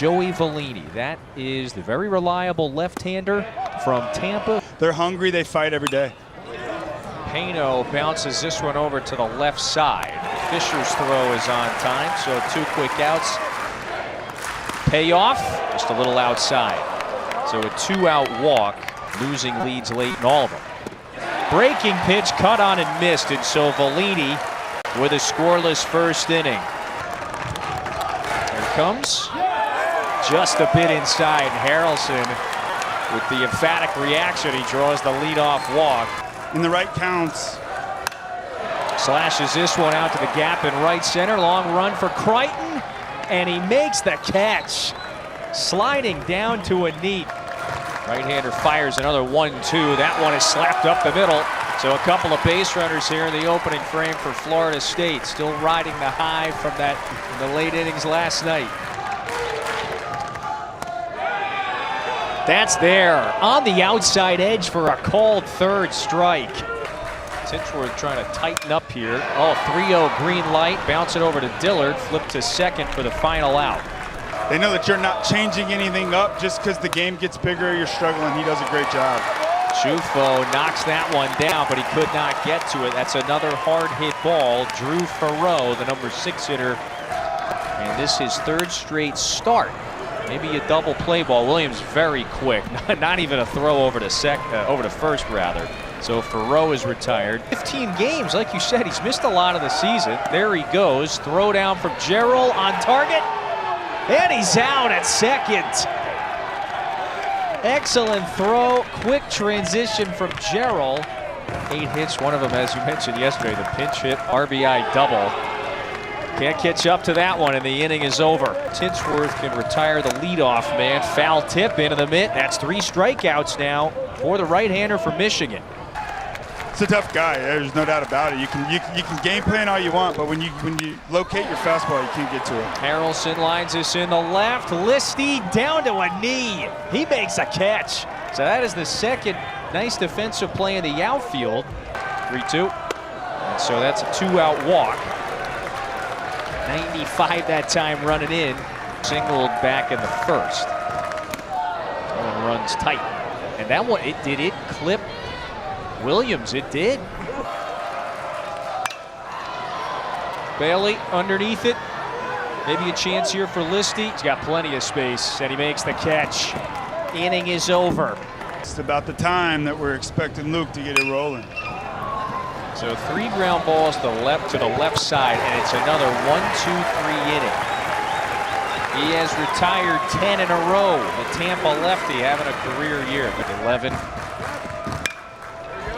Joey Vellini. That is the very reliable left-hander from Tampa. They're hungry, they fight every day. Pano bounces this one over to the left side. Fisher's throw is on time, so 2 quick outs. Payoff, just a little outside. So a 2-out walk, losing leads late in all of them. Breaking pitch, cut on and missed, and so Vellini with a scoreless first inning. Here it comes, just a bit inside. Harrelson with the emphatic reaction, he draws the leadoff walk. In the right counts. Slashes this one out to the gap in right center. Long run for Crichton, and he makes the catch. Sliding down to a knee. Right-hander fires another 1-2. That one is slapped up the middle. So a couple of base runners here in the opening frame for Florida State. Still riding the high from that in the late innings last night. That's there on the outside edge for a called third strike. Tinchworth trying to tighten up here. Oh, 3-0 green light. Bounce it over to Dillard. Flip to second for the final out. They know that you're not changing anything up just because the game gets bigger, you're struggling. He does a great job. Chufo knocks that one down, but he could not get to it. That's another hard hit ball. Drew Farreau, the number 6 hitter. And this is his 3rd straight start. Maybe a double play ball. Williams very quick. Not even a throw over to first rather. So Farreau is retired. 15 games, like you said, he's missed a lot of the season. There he goes. Throw down from Gerald on target. And he's out at second. Excellent throw. Quick transition from Gerald. 8 hits, one of them, as you mentioned yesterday, the pinch hit RBI double. Can't catch up to that one, and the inning is over. Tinchworth can retire the leadoff man. Foul tip into the mitt. That's 3 strikeouts now for the right-hander from Michigan. It's a tough guy. There's no doubt about it. You can game plan all you want, but when you locate your fastball, you can't get to it. Harrelson lines this in the left. Listy down to a knee. He makes a catch. So that is the second nice defensive play in the outfield. 3-2. And so that's a 2-out walk. 95 that time running in. Singled back in the first. That one runs tight. And that one, did it clip Williams? It did. Bailey underneath it. Maybe a chance here for Listy. He's got plenty of space, and he makes the catch. Inning is over. It's about the time that we're expecting Luke to get it rolling. So 3 ground balls to the left side, and it's another 1-2-3 inning. He has retired 10 in a row. The Tampa lefty having a career year with 11.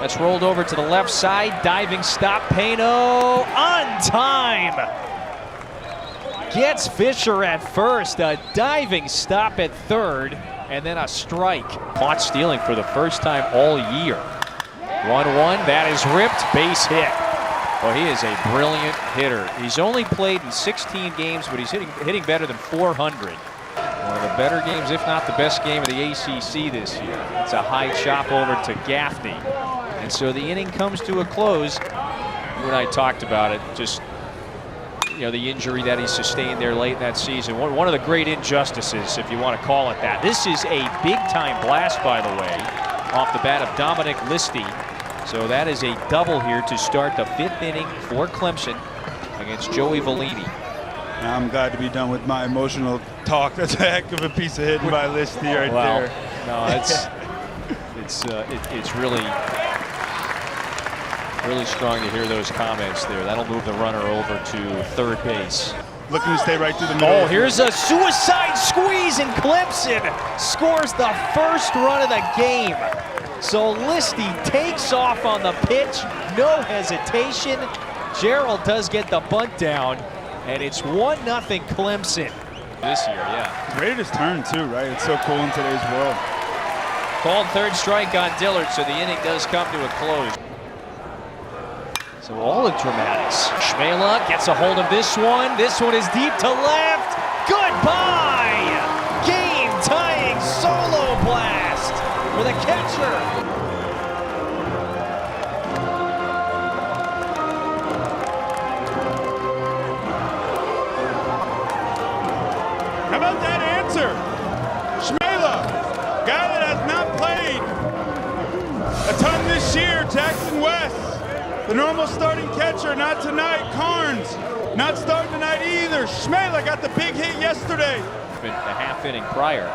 That's rolled over to the left side. Diving stop. Pano on time. Gets Fisher at first. A diving stop at third, and then a strike. Caught stealing for the first time all year. 1-1, that is ripped, base hit. Well, he is a brilliant hitter. He's only played in 16 games, but he's hitting better than 400. One of the better games, if not the best game of the ACC this year. It's a high chop over to Gaffney. And so the inning comes to a close. You and I talked about it, just the injury that he sustained there late in that season. One of the great injustices, if you want to call it that. This is a big-time blast, by the way, off the bat of Dominic Listy. So that is a double here to start the 5th inning for Clemson against Joey Vellini. I'm glad to be done with my emotional talk. That's a heck of a piece of hitting by Listy right there. No, it's really strong to hear those comments there. That'll move the runner over to third base. Looking to stay right through the middle. Oh, here's a suicide squeeze, and Clemson scores the first run of the game. So Listy takes off on the pitch, no hesitation. Gerald does get the bunt down, and it's 1-0 Clemson this year, yeah. Great at his turn too, right? It's so cool in today's world. Called third strike on Dillard, so the inning does come to a close. So all the dramatics. Schmela gets a hold of this one. This one is deep to left. Goodbye! Game-tying solo blast for the catcher. How about that answer? bouncer. Shmela, guy that has not played a ton this year. Jackson West, the normal starting catcher, not tonight. Carnes, not starting tonight either. Shmela got the big hit yesterday. The half inning prior,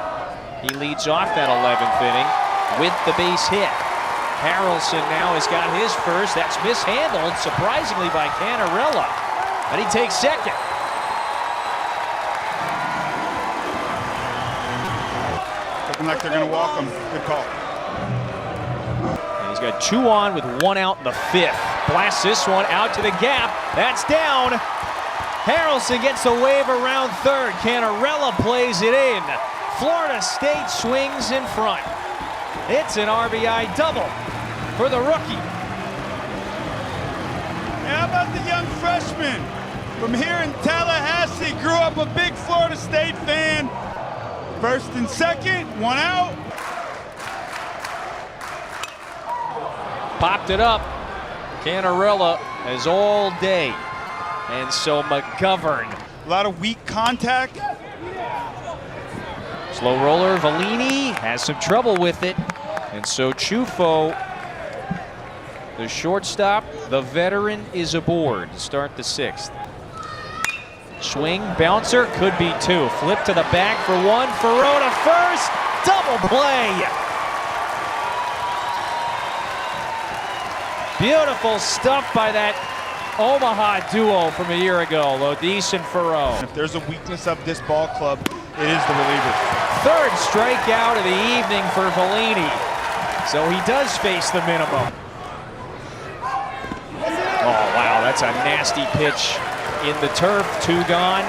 he leads off that 11th inning with the base hit. Harrelson now has got his first. That's mishandled, surprisingly, by Canarella. And he takes second. Looking like they're going to walk him. Good call. And he's got 2 on with 1 out in the 5th. Blasts this one out to the gap. That's down. Harrelson gets a wave around third. Canarella plays it in. Florida State swings in front. It's an RBI double for the rookie. How about the young freshman from here in Tallahassee? Grew up a big Florida State fan. First and second, 1 out. Popped it up. Canarella has all day. And so McGovern. A lot of weak contact. Slow roller, Vellini has some trouble with it. And so Chufo, the shortstop, the veteran, is aboard to start the 6th. Swing, bouncer, could be 2. Flip to the back for 1. Ferreau to first, double play. Beautiful stuff by that Omaha duo from a year ago, Lodis and Ferreau. If there's a weakness of this ball club, it is the reliever. 3rd strikeout of the evening for Vellini. So he does face the minimum. Oh, wow, that's a nasty pitch in the turf. 2 gone.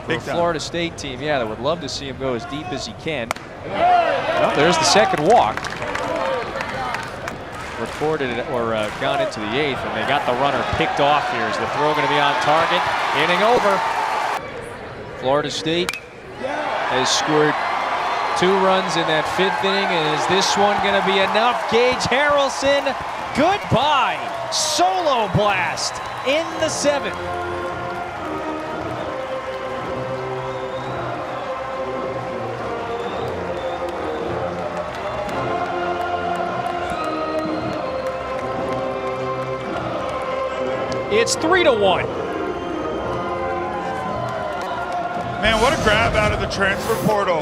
Big Florida State team, yeah, that would love to see him go as deep as he can. Well, there's the second walk. Recorded it or gone into the 8th, and they got the runner picked off here. Is the throw going to be on target? Inning over. Florida State has scored 2 runs in that 5th inning, and is this one going to be enough? Gage Harrelson, goodbye. Solo blast in the 7th. It's 3-1. Man, what a grab out of the transfer portal.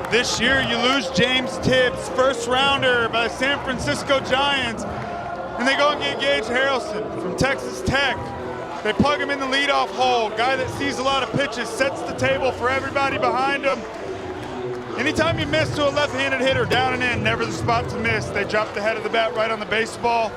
This year you lose James Tibbs, 1st rounder by the San Francisco Giants, and they go and get Gage Harrelson from Texas Tech. They plug him in the leadoff hole, guy that sees a lot of pitches, sets the table for everybody behind him. Anytime you miss to a left-handed hitter, down and in, never the spot to miss. They drop the head of the bat right on the baseball.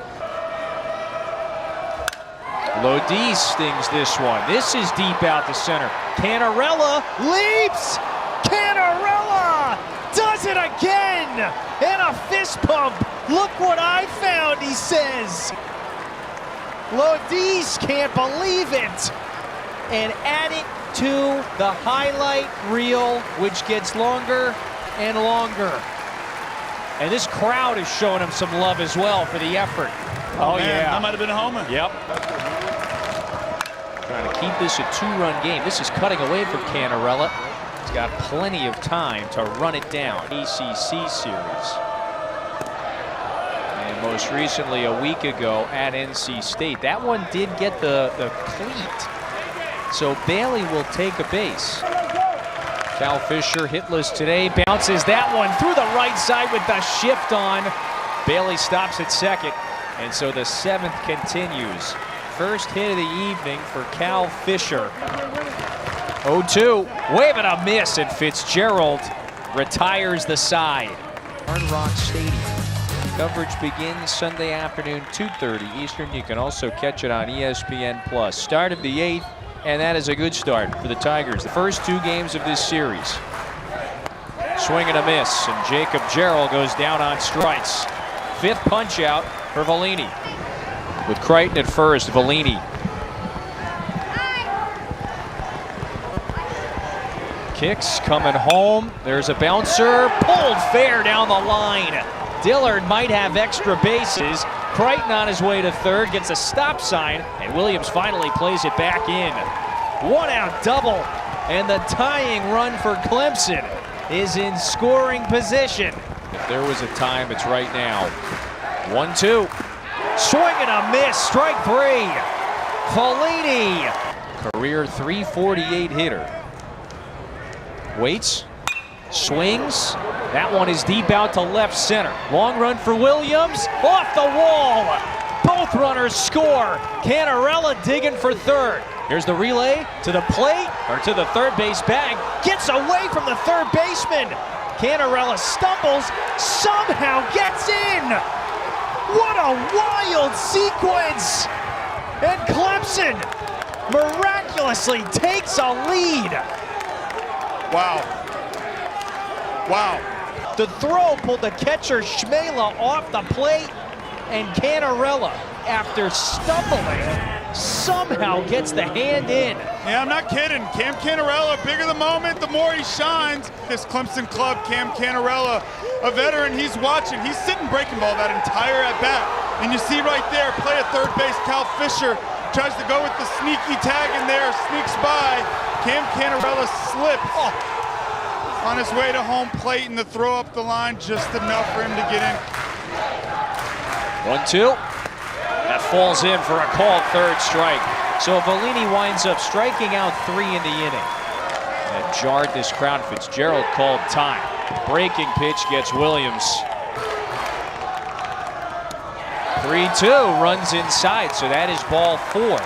Lodis stings this one. This is deep out to center. Canarella leaps! Canarella does it again! And a fist pump. Look what I found, he says. Lodis can't believe it. And add it to the highlight reel, which gets longer and longer. And this crowd is showing him some love as well for the effort. Oh man, yeah. That might have been a homer. Yep. Trying to keep this a 2-run game. This is cutting away from Canarella. He's got plenty of time to run it down. ACC series. And most recently, a week ago at NC State. That one did get the cleat. So Bailey will take a base. Cal Fisher hitless today. Bounces that one through the right side with the shift on. Bailey stops at second. And so the 7th continues. First hit of the evening for Cal Fisher. 0-2, wave and a miss, and Fitzgerald retires the side. Hard Rock Stadium. Coverage begins Sunday afternoon, 2:30 Eastern. You can also catch it on ESPN+. Start of the 8th, and that is a good start for the Tigers. The first 2 games of this series. Swing and a miss, and Jacob Jarrell goes down on strikes. 5th punch out for Vellini. With Crichton at first, Vellini. Kicks coming home. There's a bouncer. Pulled fair down the line. Dillard might have extra bases. Crichton on his way to 3rd gets a stop sign, and Williams finally plays it back in. 1-out double And the tying run for Clemson is in scoring position. If there was a time, it's right now. 1-2. Swing and a miss. Strike three. Fellini. Career .348 hitter. Waits. Swings. That one is deep out to left center. Long run for Williams. Off the wall. Both runners score. Canarella digging for third. Here's the relay to the plate, or to the third base bag. Gets away from the third baseman. Canarella stumbles, somehow gets in. What a wild sequence. And Clemson miraculously takes a lead. Wow. Wow. The throw pulled the catcher Schmela off the plate, and Canarella, after stumbling, somehow gets the hand in. Yeah, I'm not kidding. Cam Canarella, bigger the moment, the more he shines. This Clemson club, Cam Canarella, a veteran, he's watching. He's sitting breaking ball that entire at-bat. And you see right there, play at third base, Cal Fisher tries to go with the sneaky tag in there, sneaks by. Cam Canarella slips on his way to home plate, and the throw up the line just enough for him to get in. 1-2. That falls in for a called third strike. So Fellini winds up striking out 3 in the inning. That jarred this crowd. Fitzgerald called time. Breaking pitch gets Williams. 3-2, runs inside, so that is ball 4.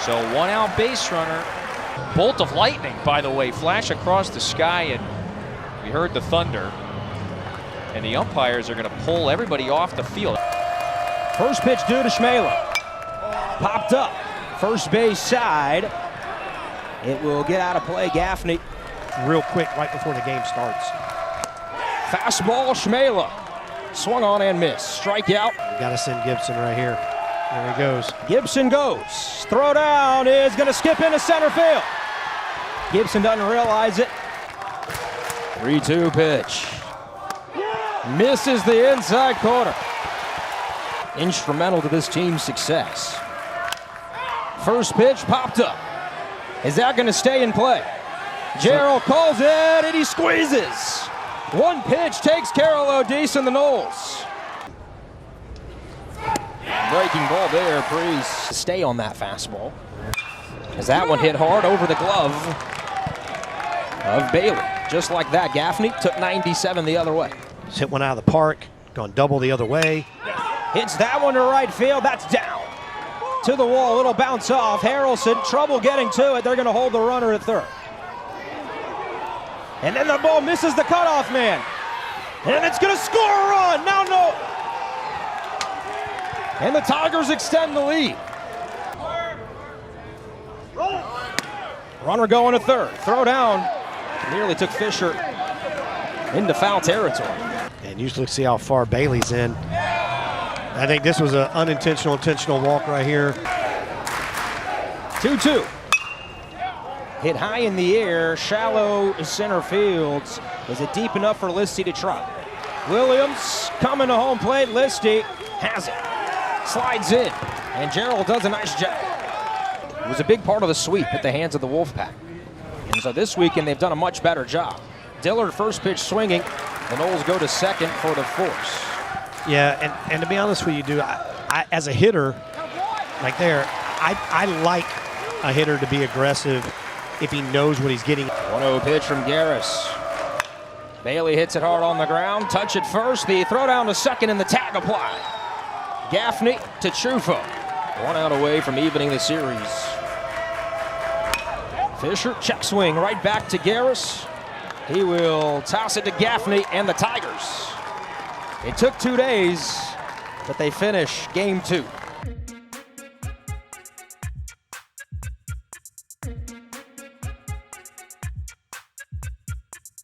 So 1 out base runner. Bolt of lightning, by the way, flash across the sky, and we heard the thunder. And the umpires are going to pull everybody off the field. First pitch due to Schmela. Popped up. First base side. It will get out of play. Gaffney real quick right before the game starts. Fastball Schmela. Swung on and missed. Strikeout. Got to send Gibson right here. There he goes. Gibson goes. Throw down is going to skip into center field. Gibson doesn't realize it. 3-2 pitch. Misses the inside corner. Instrumental to this team's success. First pitch popped up. Is that going to stay in play? Gerald calls it, and he squeezes. One pitch takes Carol O'Deese and the Knolls. Breaking ball there, Breeze. Stay on that fastball. As that one hit hard over the glove of Bailey. Just like that, Gaffney took 97 the other way. Just hit one out of the park, gone double the other way. Hits that one to right field. That's down. To the wall, little bounce off. Harrelson, trouble getting to it. They're going to hold the runner at third. And then the ball misses the cutoff man. And it's going to score a run. Now no. And the Tigers extend the lead. Runner going to third. Throw down. Nearly took Fisher into foul territory. And you look, see how far Bailey's in. I think this was an intentional walk right here. 2-2. Hit high in the air, shallow center fields. Is it deep enough for Listy to try? Williams coming to home plate. Listy has it. Slides in, and Gerald does a nice job. It was a big part of the sweep at the hands of the Wolfpack. And so this weekend they've done a much better job. Dillard first pitch swinging. The Knolls go to second for the force. Yeah, and to be honest with you, dude, I as a hitter, like there, I like a hitter to be aggressive if he knows what he's getting. 1-0 pitch from Garris. Bailey hits it hard on the ground. Touch it first. The throw down to second and the tag applied. Gaffney to Truffaut. 1 out away from evening the series. Fisher check swing right back to Garris. He will toss it to Gaffney and the Tigers. It took 2 days, but they finish game 2.